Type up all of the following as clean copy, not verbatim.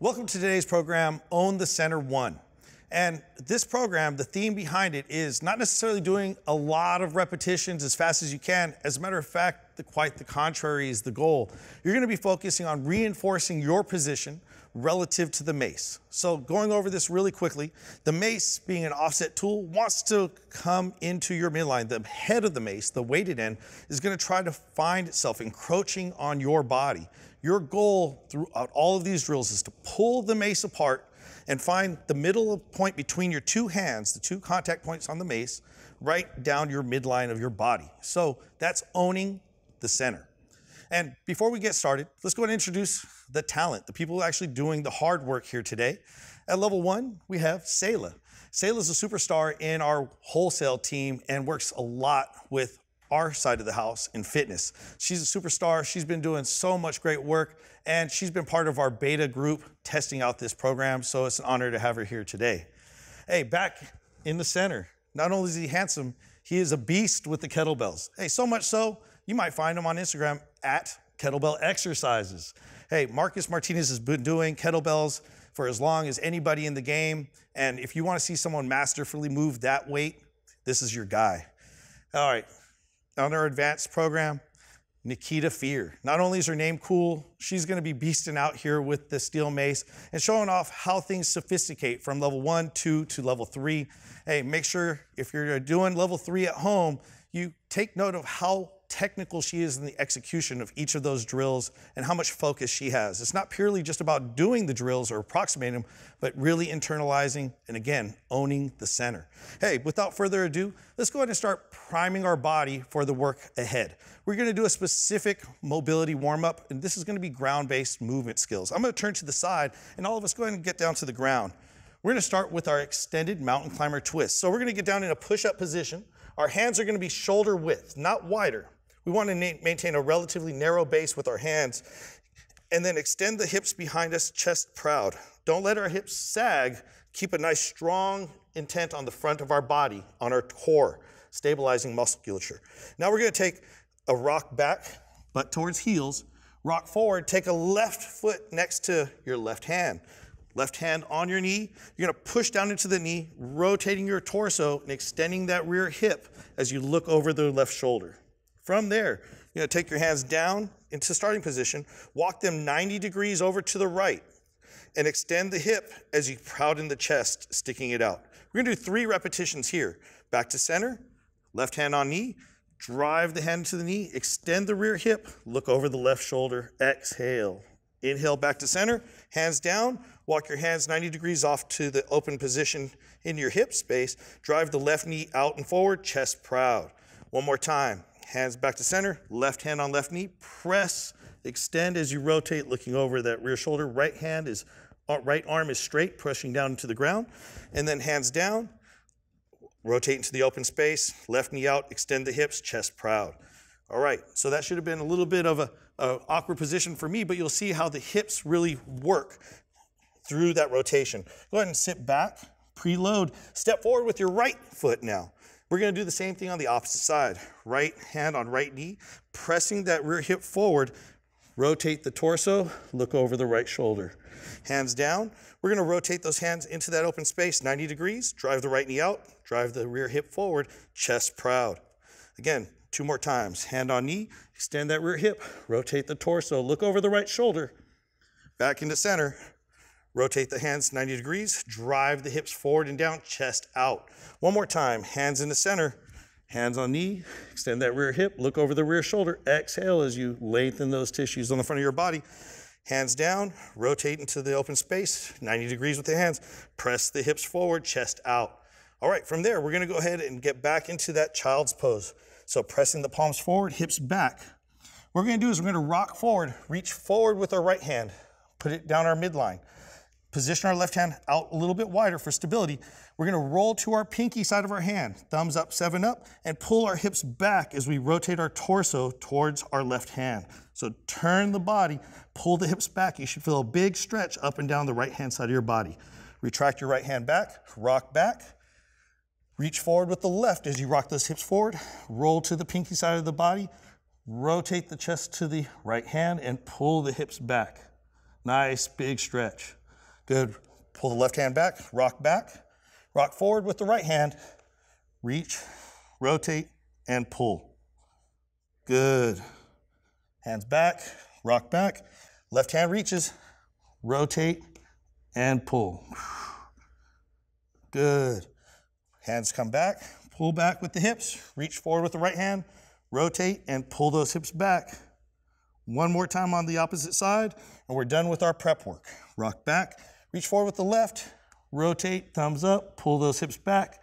Welcome to today's program, Own the Center 1. And this program, the theme behind it is not necessarily doing a lot of repetitions as fast as you can. As a matter of fact, quite the contrary is the goal. You're going to be focusing on reinforcing your position relative to the mace. So going over this really quickly, the mace, being an offset tool, wants to come into your midline. The head of the mace, the weighted end, is going to try to find itself encroaching on your body. Your goal throughout all of these drills is to pull the mace apart and find the middle point between your two hands, the two contact points on the mace, right down your midline of your body. So that's owning the center. And before we get started, let's go ahead and introduce the talent, the people actually doing the hard work here today. At level 1, we have Sayla. Sayla is a superstar in our wholesale team and works a lot with our side of the house in fitness. She's a superstar. She's been doing so much great work, and she's been part of our beta group testing out this program, so it's an honor to have her here today. Hey, back in the center, not only is he handsome, he is a beast with the kettlebells. Hey, so much so, you might find him on Instagram at Kettlebell Exercises. Hey, Marcus Martinez has been doing kettlebells for as long as anybody in the game, and if you want to see someone masterfully move that weight, this is your guy. All right. On our advanced program, Nikita Fear. Not only is her name cool, she's going to be beasting out here with the steel mace and showing off how things sophisticate from level 1, 2 to level 3. Hey, make sure if you're doing level 3 at home, you take note of how technical she is in the execution of each of those drills and how much focus she has. It's not purely just about doing the drills or approximating them, but really internalizing and again, owning the center. Hey, without further ado, let's go ahead and start priming our body for the work ahead. We're gonna do a specific mobility warm-up, and this is gonna be ground-based movement skills. I'm gonna turn to the side and all of us go ahead and get down to the ground. We're gonna start with our extended mountain climber twist. So we're gonna get down in a push-up position. Our hands are gonna be shoulder width, not wider. We want to maintain a relatively narrow base with our hands and then extend the hips behind us, chest proud. Don't let our hips sag. Keep a nice strong intent on the front of our body, on our core, stabilizing musculature. Now we're going to take a rock back, butt towards heels, rock forward, take a left foot next to your left hand. Left hand on your knee, you're gonna push down into the knee, rotating your torso and extending that rear hip as you look over the left shoulder. From there, you're gonna take your hands down into starting position, walk them 90 degrees over to the right, and extend the hip as you proud in the chest, sticking it out. We're gonna do 3 repetitions here. Back to center, left hand on knee, drive the hand to the knee, extend the rear hip, look over the left shoulder, exhale. Inhale back to center, hands down, walk your hands 90 degrees off to the open position in your hip space, drive the left knee out and forward, chest proud. One more time. Hands back to center, left hand on left knee, press, extend as you rotate, looking over that rear shoulder. Right arm is straight, pushing down into the ground. And then hands down, rotate into the open space, left knee out, extend the hips, chest proud. All right, so that should have been a little bit of an awkward position for me, but you'll see how the hips really work through that rotation. Go ahead and sit back, preload, step forward with your right foot now. We're gonna do the same thing on the opposite side. Right hand on right knee, pressing that rear hip forward, rotate the torso, look over the right shoulder. Hands down, we're gonna rotate those hands into that open space, 90 degrees, drive the right knee out, drive the rear hip forward, chest proud. Again, 2 more times. Hand on knee, extend that rear hip, rotate the torso, look over the right shoulder, back into center, rotate the hands 90 degrees, drive the hips forward and down, chest out. One more time, hands in the center, hands on knee, extend that rear hip, look over the rear shoulder, exhale as you lengthen those tissues on the front of your body. Hands down, rotate into the open space, 90 degrees with the hands, press the hips forward, chest out. All right, from there, we're gonna go ahead and get back into that child's pose. So pressing the palms forward, hips back. What we're gonna do is we're gonna rock forward, reach forward with our right hand, put it down our midline. Position our left hand out a little bit wider for stability. We're gonna roll to our pinky side of our hand, thumbs up, 7 up, and pull our hips back as we rotate our torso towards our left hand. So turn the body, pull the hips back. You should feel a big stretch up and down the right-hand side of your body. Retract your right hand back, rock back, reach forward with the left as you rock those hips forward, roll to the pinky side of the body, rotate the chest to the right hand, and pull the hips back. Nice big stretch. Good. Pull the left hand back, rock forward with the right hand, reach, rotate, and pull. Good. Hands back, rock back, left hand reaches, rotate, and pull. Good. Hands come back, pull back with the hips, reach forward with the right hand, rotate, and pull those hips back. One more time on the opposite side, and we're done with our prep work. Rock back, reach forward with the left, rotate, thumbs up, pull those hips back.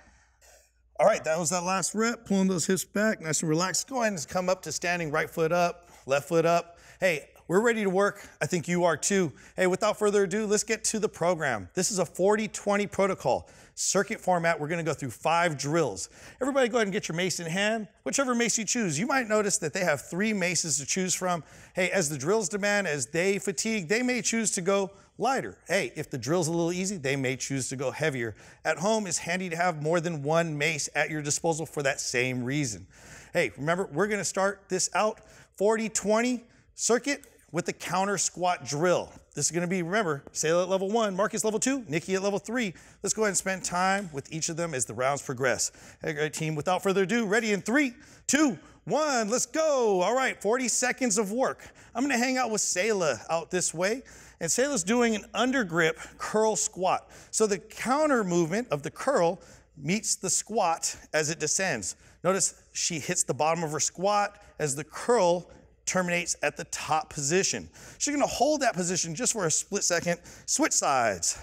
All right, that was that last rep, pulling those hips back, nice and relaxed. Go ahead and come up to standing, right foot up, left foot up. Hey, we're ready to work. I think you are too. Hey, without further ado, let's get to the program. This is a 40-20 protocol. Circuit format, we're gonna go through 5 drills. Everybody go ahead and get your mace in hand, whichever mace you choose. You might notice that they have 3 maces to choose from. Hey, as the drills demand, as they fatigue, they may choose to go lighter. Hey, if the drill's a little easy, they may choose to go heavier. At home, it's handy to have more than 1 mace at your disposal for that same reason. Hey, remember, we're gonna start this out 40-20 circuit with the counter squat drill. This is gonna be, remember, Sayla at level 1, Marcus level 2, Nikki at level 3. Let's go ahead and spend time with each of them as the rounds progress. Hey, great team, without further ado, ready in 3, 2, 1, let's go. All right, 40 seconds of work. I'm gonna hang out with Sayla out this way, and Sayla's doing an undergrip curl squat. So the counter movement of the curl meets the squat as it descends. Notice she hits the bottom of her squat as the curl terminates at the top position. She's gonna hold that position just for a split second, switch sides.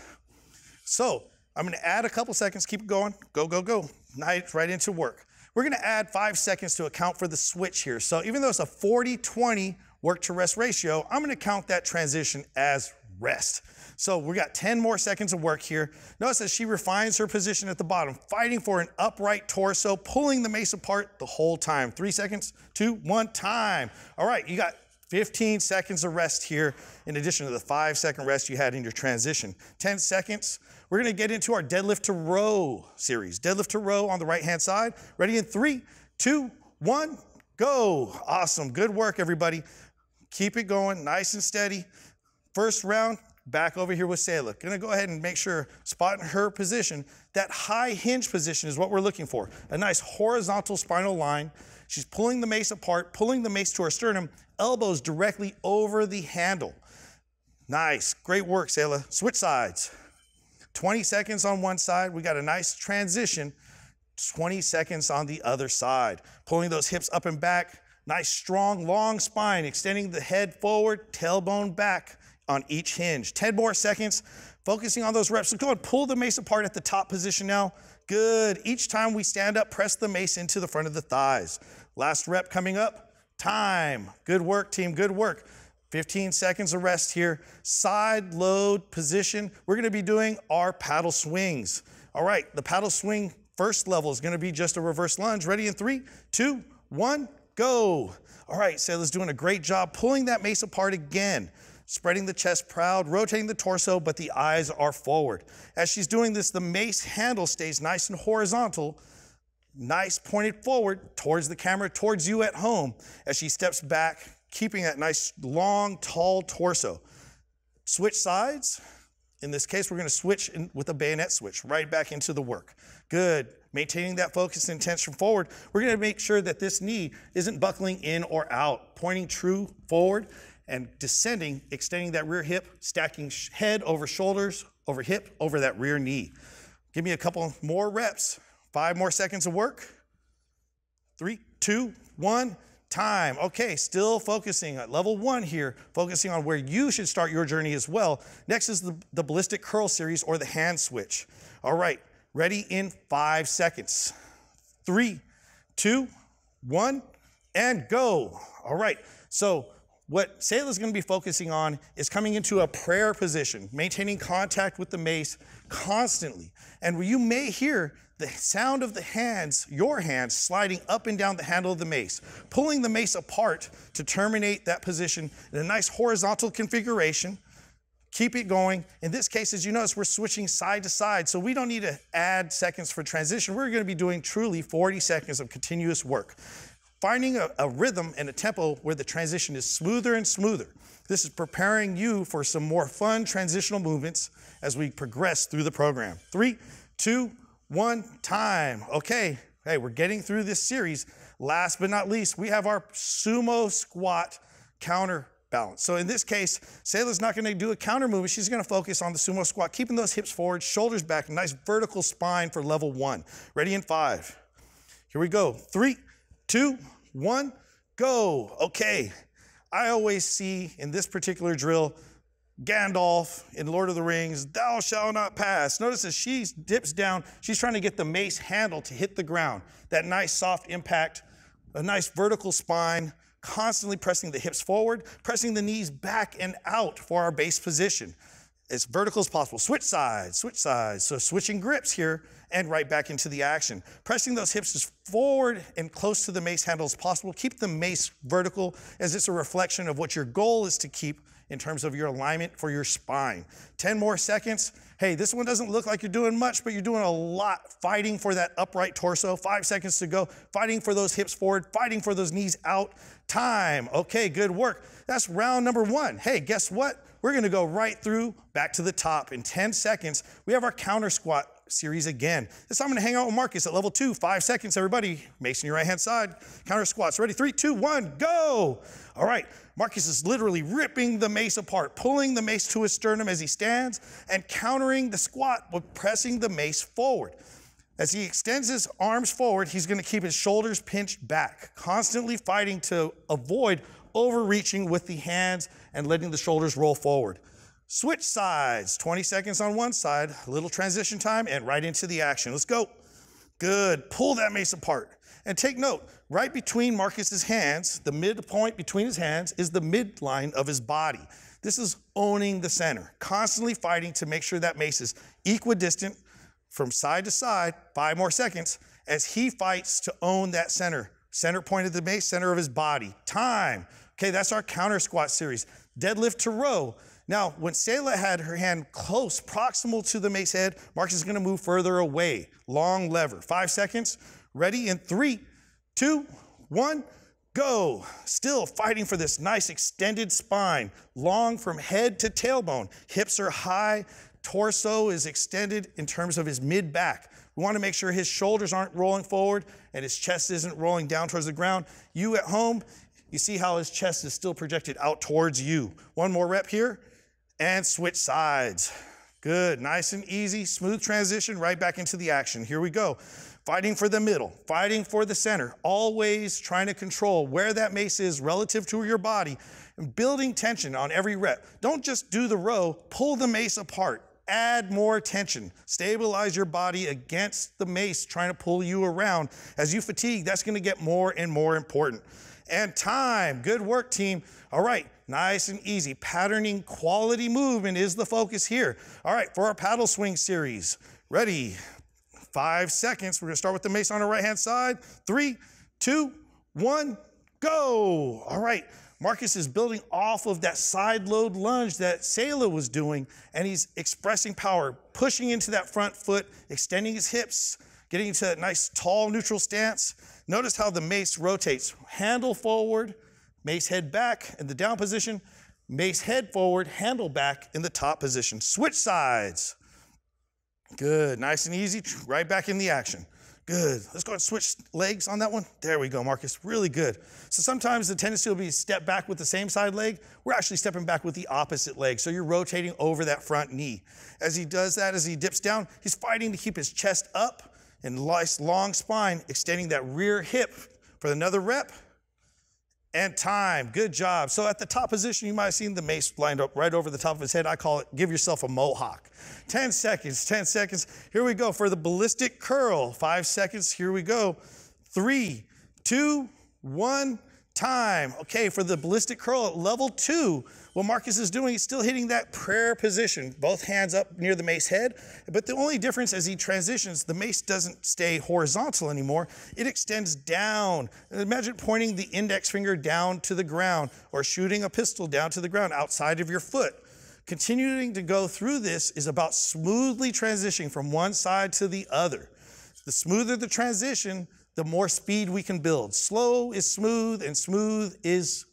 So I'm gonna add a couple seconds, keep it going, go, go, go. Nice, right into work. We're gonna add 5 seconds to account for the switch here. So even though it's a 40-20 work to rest ratio, I'm gonna count that transition as rest. So we got 10 more seconds of work here. Notice that she refines her position at the bottom, fighting for an upright torso, pulling the mace apart the whole time. 3 seconds, 2, 1, time. All right, you got 15 seconds of rest here in addition to the 5-second rest you had in your transition. 10 seconds, we're gonna get into our deadlift to row series. Deadlift to row on the right-hand side. Ready in 3, 2, 1, go. Awesome, good work everybody. Keep it going, nice and steady. First round, back over here with Sayla. Gonna go ahead and make sure, spotting her position, that high hinge position is what we're looking for. A nice horizontal spinal line. She's pulling the mace apart, pulling the mace to her sternum, elbows directly over the handle. Nice, great work, Sayla. Switch sides. 20 seconds on one side, we got a nice transition. 20 seconds on the other side. Pulling those hips up and back, nice, strong, long spine, extending the head forward, tailbone back on each hinge. 10 more seconds, focusing on those reps. So go and pull the mace apart at the top position now. Good. Each time we stand up, press the mace into the front of the thighs. Last rep coming up, time. Good work, team, good work. 15 seconds of rest here. Side load position. We're gonna be doing our paddle swings. All right, the paddle swing first level is gonna be just a reverse lunge. Ready in 3, 2, 1, go. All right, Sayla's doing a great job pulling that mace apart again. Spreading the chest proud, rotating the torso, but the eyes are forward. As she's doing this, the mace handle stays nice and horizontal, nice pointed forward towards the camera, towards you at home, as she steps back, keeping that nice, long, tall torso. Switch sides. In this case, we're gonna switch with a bayonet switch, right back into the work. Good. Maintaining that focus and tension forward. We're gonna make sure that this knee isn't buckling in or out, pointing true forward, and descending, extending that rear hip, stacking head over shoulders, over hip, over that rear knee. Give me a couple more reps. 5 more seconds of work. 3, 2, 1, time. Okay, still focusing at level 1 here, focusing on where you should start your journey as well. Next is the ballistic curl series or the hand switch. All right, ready in 5 seconds. 3, 2, 1, and go. All right, so what Sayla's gonna be focusing on is coming into a prayer position, maintaining contact with the mace constantly. And where you may hear the sound of the hands, your hands, sliding up and down the handle of the mace, pulling the mace apart to terminate that position in a nice horizontal configuration. Keep it going. In this case, as you notice, we're switching side to side, so we don't need to add seconds for transition. We're gonna be doing truly 40 seconds of continuous work. finding a rhythm and a tempo where the transition is smoother and smoother. This is preparing you for some more fun transitional movements as we progress through the program. 3, 2, 1, time. Okay, hey, we're getting through this series. Last but not least, we have our sumo squat counterbalance. So in this case, Sayla's not gonna do a counter movement. She's gonna focus on the sumo squat, keeping those hips forward, shoulders back, nice vertical spine for level 1. Ready in 5. Here we go. 3, 2, 1, go. Okay, I always see in this particular drill, Gandalf in Lord of the Rings, thou shalt not pass. Notice as she dips down, she's trying to get the mace handle to hit the ground. That nice soft impact, a nice vertical spine, constantly pressing the hips forward, pressing the knees back and out for our base position. As vertical as possible. Switch sides, switch sides. So switching grips here and right back into the action. Pressing those hips as forward and close to the mace handle as possible. Keep the mace vertical as it's a reflection of what your goal is to keep in terms of your alignment for your spine. 10 more seconds. Hey, this one doesn't look like you're doing much, but you're doing a lot fighting for that upright torso. 5 seconds to go. Fighting for those hips forward, fighting for those knees out. Time. Okay, good work. That's round number 1. Hey, guess what? We're gonna go right through, back to the top. In 10 seconds, we have our counter squat series again. This time I'm gonna hang out with Marcus at level 2. 5 seconds, everybody. Mace on your right-hand side. Counter squats. Ready? 3, 2, 1, go! All right, Marcus is literally ripping the mace apart, pulling the mace to his sternum as he stands, and countering the squat with pressing the mace forward. As he extends his arms forward, he's gonna keep his shoulders pinched back, constantly fighting to avoid overreaching with the hands and letting the shoulders roll forward. Switch sides, 20 seconds on one side, a little transition time, and right into the action. Let's go. Good, pull that mace apart. And take note, right between Marcus's hands, the midpoint between his hands is the midline of his body. This is owning the center, constantly fighting to make sure that mace is equidistant from side to side. 5 more seconds as he fights to own that center. Center point of the mace, center of his body. Time. Okay, that's our counter squat series. Deadlift to row. Now, when Sayla had her hand close, proximal to the mace head, Marcus is gonna move further away. Long lever. 5 seconds. Ready in 3, 2, 1, go. Still fighting for this nice extended spine, long from head to tailbone. Hips are high, torso is extended in terms of his mid-back. We wanna make sure his shoulders aren't rolling forward and his chest isn't rolling down towards the ground. You at home, you see how his chest is still projected out towards you. One more rep here, and switch sides. Good, nice and easy, smooth transition right back into the action. Here we go. Fighting for the middle, fighting for the center, always trying to control where that mace is relative to your body and building tension on every rep. Don't just do the row, pull the mace apart. Add more tension. Stabilize your body against the mace trying to pull you around. As you fatigue, that's gonna get more and more important. And time, good work team. All right, nice and easy. Patterning quality movement is the focus here. All right, for our paddle swing series, ready? 5 seconds. We're gonna start with the mace on the right-hand side. 3, 2, 1, go. All right, Marcus is building off of that side load lunge that Sayla was doing, and he's expressing power, pushing into that front foot, extending his hips, getting into that nice tall neutral stance. Notice how the mace rotates. Handle forward, mace head back in the down position, mace head forward, handle back in the top position. Switch sides. Good, nice and easy, right back in the action. Good, let's go and switch legs on that one. There we go, Marcus, really good. So sometimes the tendency will be to step back with the same side leg. We're actually stepping back with the opposite leg. So you're rotating over that front knee. As he does that, as he dips down, he's fighting to keep his chest up and nice long spine, extending that rear hip for another rep. And time, good job. So at the top position, you might have seen the mace lined up right over the top of his head. I call it, give yourself a mohawk. 10 seconds, 10 seconds. Here we go for the ballistic curl. 5 seconds, here we go. 3, 2, 1, time. Okay, for the ballistic curl at level 2, what Marcus is doing, he's still hitting that prayer position, both hands up near the mace head. But the only difference as he transitions, the mace doesn't stay horizontal anymore. It extends down. Imagine pointing the index finger down to the ground or shooting a pistol down to the ground outside of your foot. Continuing to go through this is about smoothly transitioning from one side to the other. The smoother the transition, the more speed we can build. Slow is smooth, and smooth is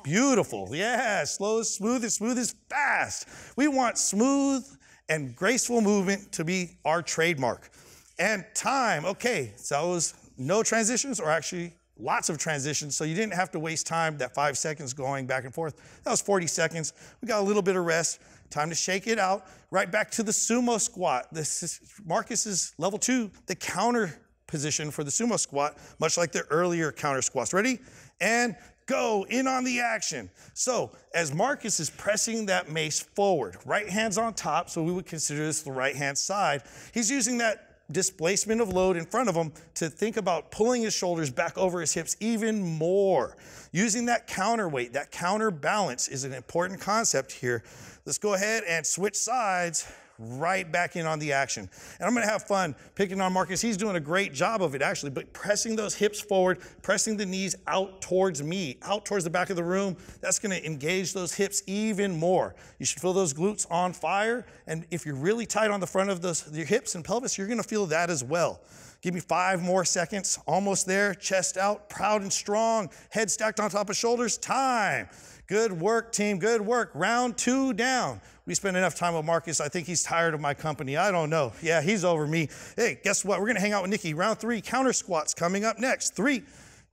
beautiful. Yeah, slow is smooth, and smooth is fast. We want smooth and graceful movement to be our trademark. And time, okay, so it was no transitions, or actually lots of transitions, so you didn't have to waste time, that 5 seconds going back and forth. That was 40 seconds. We got a little bit of rest. Time to shake it out. Right back to the sumo squat. This is Marcus's level 2, the counter position for the sumo squat, much like the earlier counter squats. Ready? And go, in on the action. So as Marcus is pressing that mace forward, right hand's on top, so we would consider this the right hand side. He's using that displacement of load in front of him to think about pulling his shoulders back over his hips even more. Using that counterweight, that counterbalance is an important concept here. Let's go ahead and switch sides, right back in on the action. And I'm gonna have fun picking on Marcus. He's doing a great job of it actually, but pressing those hips forward, pressing the knees out towards me, out towards the back of the room, that's gonna engage those hips even more. You should feel those glutes on fire, and if you're really tight on the front of your hips and pelvis, you're gonna feel that as well. Give me 5 more seconds, almost there, chest out, proud and strong, head stacked on top of shoulders, time. Good work, team, good work. Round 2 down. We spent enough time with Marcus. I think he's tired of my company. I don't know. Yeah, he's over me. Hey, guess what? We're gonna hang out with Nikki. Round 3, counter squats coming up next. 3,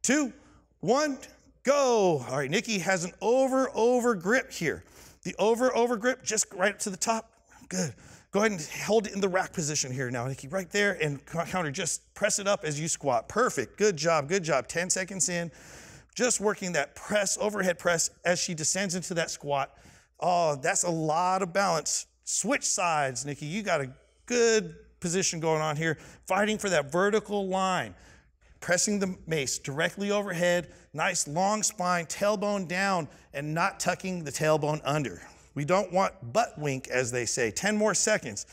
2, 1, go. All right, Nikki has an over grip here. The over grip, just right up to the top. Good. Go ahead and hold it in the rack position here now, Nikki, right there, and counter, just press it up as you squat. Perfect, good job, good job. 10 seconds in. Just working that press, overhead press, as she descends into that squat. Oh, that's a lot of balance. Switch sides, Nikki. You got a good position going on here. Fighting for that vertical line. Pressing the mace directly overhead. Nice long spine, tailbone down, and not tucking the tailbone under. We don't want butt wink, as they say. 10 more seconds.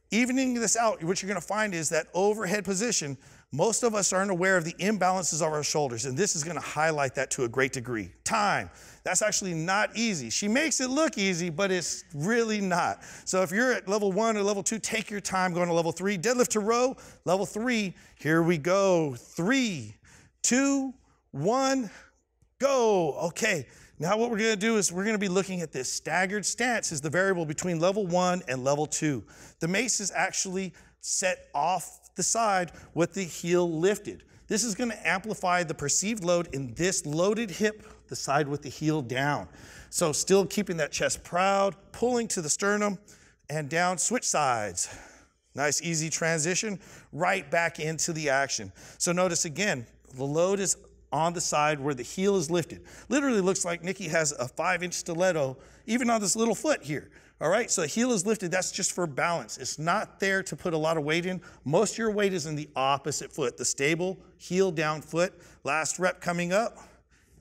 Evening this out, what you're gonna find is that overhead position, most of us aren't aware of the imbalances of our shoulders, and this is gonna highlight that to a great degree. Time, that's actually not easy. She makes it look easy, but it's really not. So if you're at level 1 or level 2, take your time going to level 3. Deadlift to row, level 3, here we go. 3, 2, 1, go. Okay, now what we're gonna do is we're gonna be looking at this. Staggered stance is the variable between level 1 and level 2. The mace is actually set off the side with the heel lifted. This is gonna amplify the perceived load in this loaded hip, the side with the heel down. So still keeping that chest proud, pulling to the sternum and down, switch sides. Nice easy transition, right back into the action. So notice again, the load is on the side where the heel is lifted. Literally looks like Nikki has a 5-inch stiletto, even on this little foot here. All right, so heel is lifted, that's just for balance. It's not there to put a lot of weight in. Most of your weight is in the opposite foot, the stable heel down foot. Last rep coming up,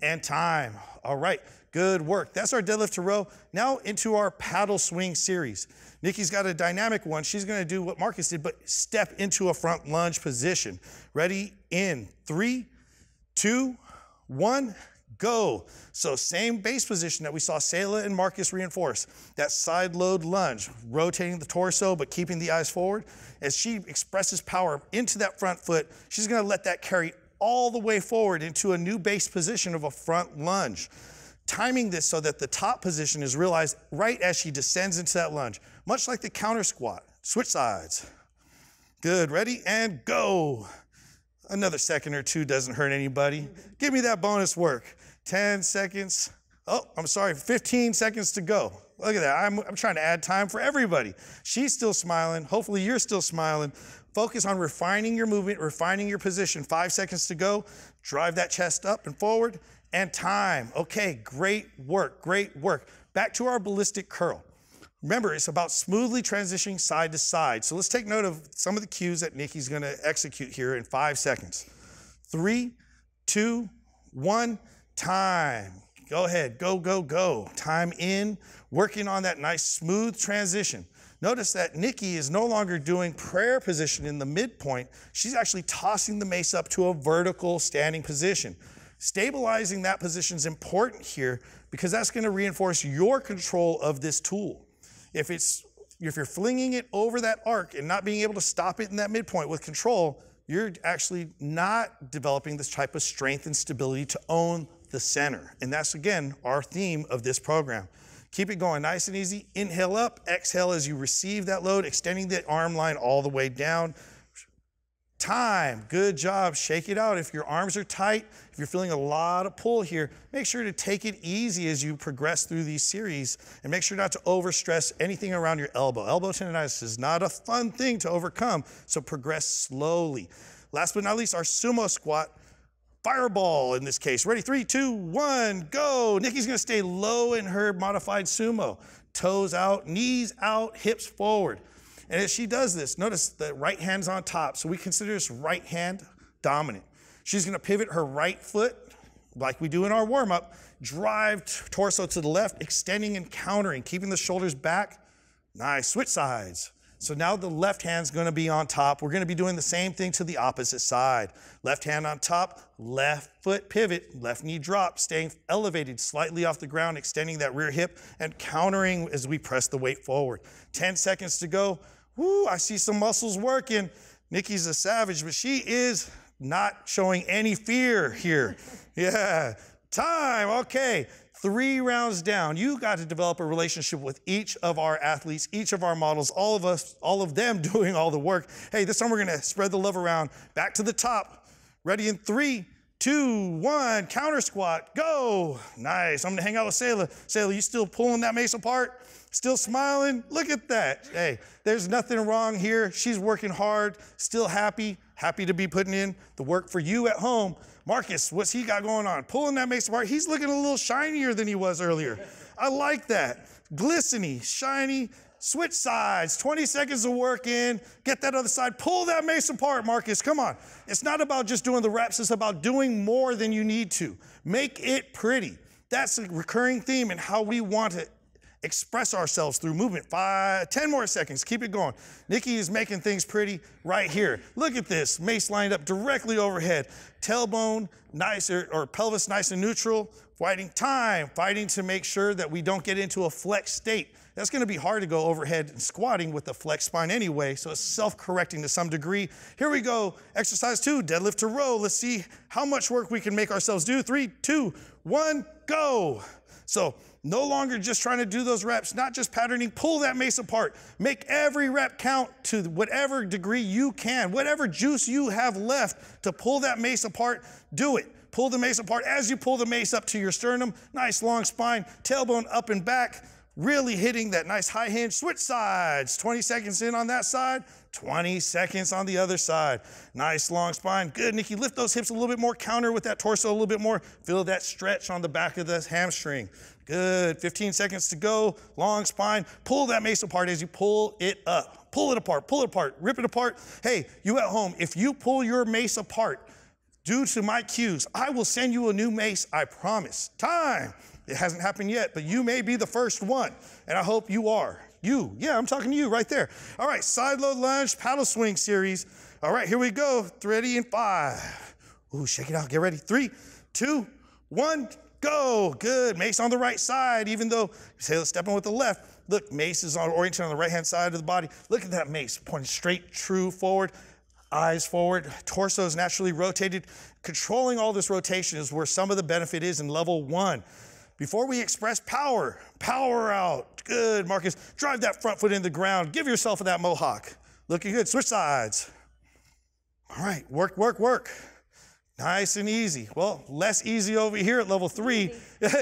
and time. All right, good work. That's our deadlift to row. Now into our paddle swing series. Nikki's got a dynamic one. She's gonna do what Marcus did, but step into a front lunge position. Ready, in 3, 2, 1, go. So same base position that we saw Sayla and Marcus reinforce. That side load lunge, rotating the torso but keeping the eyes forward. As she expresses power into that front foot, she's gonna let that carry all the way forward into a new base position of a front lunge. Timing this so that the top position is realized right as she descends into that lunge, much like the counter squat. Switch sides. Good, ready, and go. Another second or two doesn't hurt anybody. Give me that bonus work. 10 seconds. Oh, I'm sorry, 15 seconds to go. Look at that, I'm trying to add time for everybody. She's still smiling, hopefully you're still smiling. Focus on refining your movement, refining your position. 5 seconds to go. Drive that chest up and forward, and time. Okay, great work, great work. Back to our ballistic curl. Remember, it's about smoothly transitioning side to side. So let's take note of some of the cues that Nikki's gonna execute here in 5 seconds. 3, 2, 1, time. Go ahead, go, go, go. Time in, working on that nice smooth transition. Notice that Nikki is no longer doing prayer position in the midpoint. She's actually tossing the mace up to a vertical standing position. Stabilizing that position is important here because that's gonna reinforce your control of this tool. If you're flinging it over that arc and not being able to stop it in that midpoint with control, you're actually not developing this type of strength and stability to own the center. And that's, again, our theme of this program. Keep it going nice and easy. Inhale up, exhale as you receive that load, extending the arm line all the way down. Time, good job. Shake it out. If your arms are tight, if you're feeling a lot of pull here, make sure to take it easy as you progress through these series, and make sure not to overstress anything around your elbow. Elbow tendonitis is not a fun thing to overcome, so progress slowly. Last but not least, our sumo squat. Fireball in this case. Ready, 3, 2, 1, go. Nikki's gonna stay low in her modified sumo. Toes out, knees out, hips forward. And as she does this, notice the right hand's on top. So we consider this right hand dominant. She's gonna pivot her right foot, like we do in our warm-up, drive torso to the left, extending and countering, keeping the shoulders back. Nice, switch sides. So now the left hand's gonna be on top. We're gonna be doing the same thing to the opposite side. Left hand on top, left foot pivot, left knee drop, staying elevated slightly off the ground, extending that rear hip and countering as we press the weight forward. 10 seconds to go. Woo, I see some muscles working. Nikki's a savage, but she is not showing any fear here. Yeah, time, okay. 3 rounds down. You got to develop a relationship with each of our athletes, each of our models, all of us, all of them doing all the work. Hey, this time we're gonna spread the love around. Back to the top. Ready in 3, 2, 1, counter squat, go. Nice, I'm gonna hang out with Sayla. Sayla, you still pulling that mace apart? Still smiling? Look at that. Hey, there's nothing wrong here. She's working hard, still happy to be putting in the work for you at home. Marcus, what's he got going on? Pulling that mace apart. He's looking a little shinier than he was earlier. I like that. Glistening, shiny, switch sides, 20 seconds of work in, get that other side, pull that mace apart, Marcus, come on. It's not about just doing the reps, it's about doing more than you need to. Make it pretty. That's a recurring theme in how we want to express ourselves through movement. 10 more seconds, keep it going. Nikki is making things pretty right here. Look at this, mace lined up directly overhead. Tailbone nice, or pelvis nice and neutral. Fighting to make sure that we don't get into a flex state. That's gonna be hard to go overhead and squatting with the flex spine anyway, so it's self-correcting to some degree. Here we go, exercise 2, deadlift to row. Let's see how much work we can make ourselves do. 3, 2, 1, go. So no longer just trying to do those reps, not just patterning, pull that mace apart. Make every rep count to whatever degree you can, whatever juice you have left to pull that mace apart, do it. Pull the mace apart as you pull the mace up to your sternum, nice long spine, tailbone up and back, really hitting that nice high hinge. Switch sides, 20 seconds in on that side, 20 seconds on the other side. Nice long spine, good, Nikki, lift those hips a little bit more, counter with that torso a little bit more, feel that stretch on the back of the hamstring. Good, 15 seconds to go, long spine, pull that mace apart as you pull it up. Pull it apart, rip it apart. Hey, you at home, if you pull your mace apart, due to my cues, I will send you a new mace, I promise. Time. It hasn't happened yet, but you may be the first one, and I hope you are. You, yeah, I'm talking to you right there. All right, side load lunge, paddle swing series. All right, here we go. Ready in 5. Ooh, shake it out, get ready. 3, 2, 1, go. Good, mace on the right side, even though, say let's step in with the left. Look, mace is oriented on the right-hand side of the body. Look at that mace, pointing straight, true forward, eyes forward, torso is naturally rotated. Controlling all this rotation is where some of the benefit is in level 1. Before we express power out. Good, Marcus. Drive that front foot in the ground. Give yourself that mohawk. Looking good, switch sides. All right, work. Nice and easy. Well, less easy over here at level 3.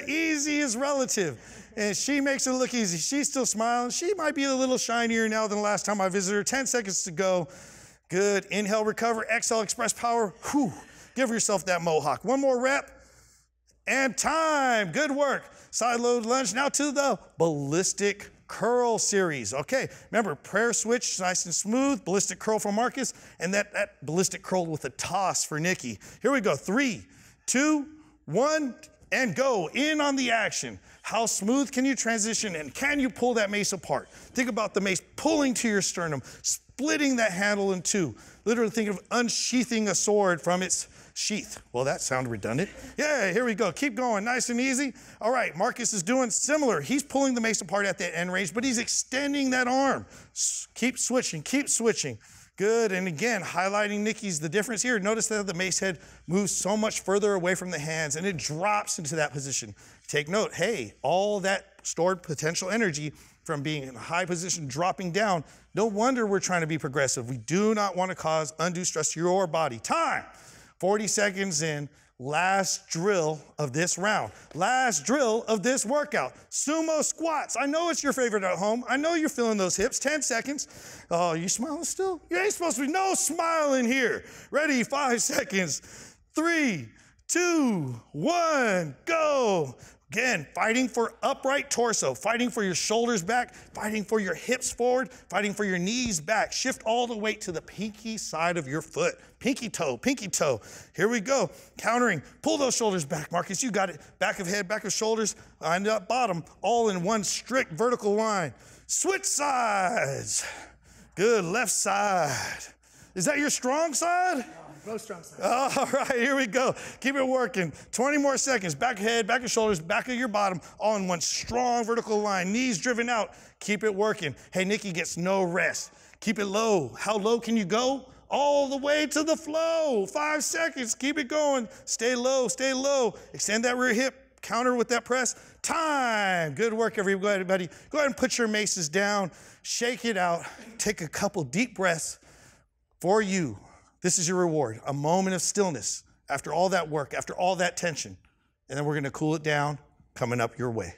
Easy is relative. And she makes it look easy. She's still smiling. She might be a little shinier now than the last time I visited her. 10 seconds to go. Good, inhale, recover, exhale, express power. Whew. Give yourself that mohawk. One more rep. And time, good work. Side load lunge, now to the ballistic curl series. Okay, remember, prayer switch, nice and smooth, ballistic curl for Marcus, and that ballistic curl with a toss for Nikki. Here we go, 3, 2, 1, and go. In on the action. How smooth can you transition, and can you pull that mace apart? Think about the mace pulling to your sternum, splitting that handle in 2. Literally think of unsheathing a sword from its sheath. Well, that sounded redundant. Yeah, here we go. Keep going, nice and easy. All right, Marcus is doing similar. He's pulling the mace apart at the end range, but he's extending that arm. Keep switching. Good, and again, highlighting Nikki's, the difference here. Notice that the mace head moves so much further away from the hands and it drops into that position. Take note, hey, all that stored potential energy from being in a high position dropping down, no wonder we're trying to be progressive. We do not want to cause undue stress to your body. Time, 40 seconds in. Last drill of this round. Last drill of this workout. Sumo squats. I know it's your favorite at home. I know you're feeling those hips. 10 seconds. Oh, you smiling still? You ain't supposed to be no smiling here. Ready, 5 seconds. 3, 2, 1, go. Again, fighting for upright torso, fighting for your shoulders back, fighting for your hips forward, fighting for your knees back. Shift all the weight to the pinky side of your foot. Pinky toe, pinky toe. Here we go. Countering. Pull those shoulders back, Marcus. You got it. Back of head, back of shoulders, and up bottom, all in one strict vertical line. Switch sides. Good, left side. Is that your strong side? Both strong sides. All right, here we go. Keep it working. 20 more seconds. Back of head, back of shoulders, back of your bottom, all in one strong vertical line. Knees driven out. Keep it working. Hey, Nikki gets no rest. Keep it low. How low can you go? All the way to the flow. 5 seconds. Keep it going. Stay low, stay low. Extend that rear hip. Counter with that press. Time. Good work, everybody. Go ahead and put your maces down. Shake it out. Take a couple deep breaths for you. This is your reward, a moment of stillness after all that work, after all that tension. And then we're going to cool it down coming up your way.